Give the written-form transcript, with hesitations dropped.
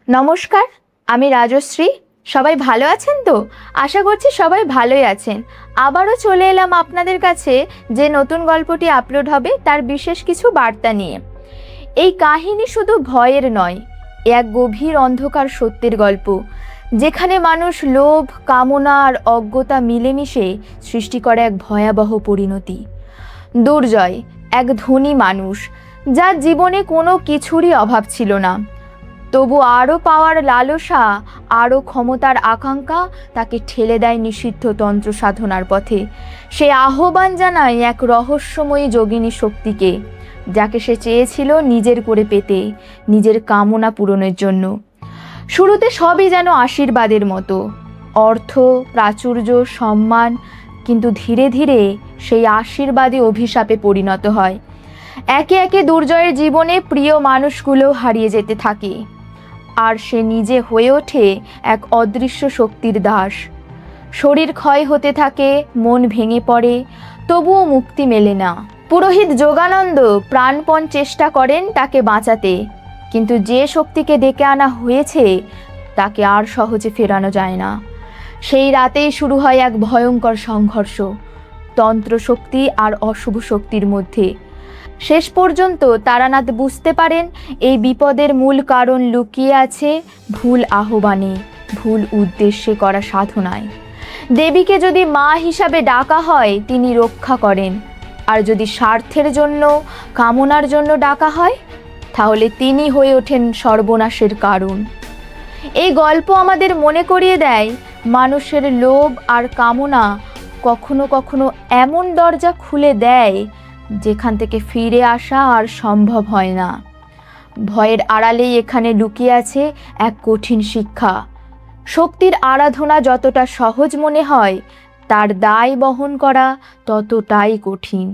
নমস্কার, আমি রাজশ্রী। সবাই ভালো আছেন তো? আশা করছি সবাই ভালোই আছেন। আবারও চলে এলাম আপনাদের কাছে যে নতুন গল্পটি আপলোড হবে তার বিশেষ কিছু বার্তা নিয়ে। এই কাহিনী শুধু ভয়ের নয়, এক গভীর অন্ধকার সত্যের গল্প, যেখানে মানুষ লোভ, কামনা আর অজ্ঞতা মিলেমিশে সৃষ্টি করে এক ভয়াবহ পরিণতি। দুর্জয় এক ধনী মানুষ, যার জীবনে কোনো কিছুরই অভাব ছিল না, তবু আরও পাওয়ার লালসা, আরও ক্ষমতার আকাঙ্ক্ষা তাকে ঠেলে দেয় নিষিদ্ধ তন্ত্র সাধনার পথে। সে আহ্বান জানায় এক রহস্যময়ী যোগিনী শক্তিকে, যাকে সে চেয়েছিল নিজের করে পেতে, নিজের কামনা পূরণের জন্য। শুরুতে সবই যেন আশীর্বাদের মতো, অর্থ, প্রাচুর্য, সম্মান, কিন্তু ধীরে ধীরে সেই আশীর্বাদই অভিশাপে পরিণত হয়। একে একে দুর্জয়ের জীবনে প্রিয় মানুষগুলো হারিয়ে যেতে থাকে, আর সে নিজে হয়ে ওঠে এক অদৃশ্য শক্তির দাস। শরীর ক্ষয় হতে থাকে, মন ভেঙে পড়ে, তবুও মুক্তি মেলে না। পুরোহিত যোগানন্দ প্রাণপণ চেষ্টা করেন তাকে বাঁচাতে, কিন্তু যে শক্তিকে ডেকে আনা হয়েছে তাকে আর সহজে ফেরানো যায় না। সেই রাতেই শুরু হয় এক ভয়ঙ্কর সংঘর্ষ, তন্ত্র শক্তি আর অশুভ শক্তির মধ্যে। শেষ পর্যন্ত তারানাথ বুঝতে পারেন এই বিপদের মূল কারণ লুকিয়ে আছে ভুল আহ্বানে, ভুল উদ্দেশ্যে করা সাধনায়। দেবীকে যদি মা হিসাবে ডাকা হয় তিনি রক্ষা করেন, আর যদি স্বার্থের জন্য, কামনার জন্য ডাকা হয় তাহলে তিনি হয়ে ওঠেন সর্বনাশের কারণ। এই গল্প আমাদের মনে করিয়ে দেয় মানুষের লোভ আর কামনা কখনো কখনো এমন দরজা খুলে দেয় যেখান থেকে ফিরে আসা আর সম্ভব হয় না। ভয়ের আড়ালেই এখানে লুকিয়ে আছে এক কঠিন শিক্ষা। শক্তির আরাধনা যতটা সহজ মনে হয়, তার দায় বহন করা ততটাই কঠিন।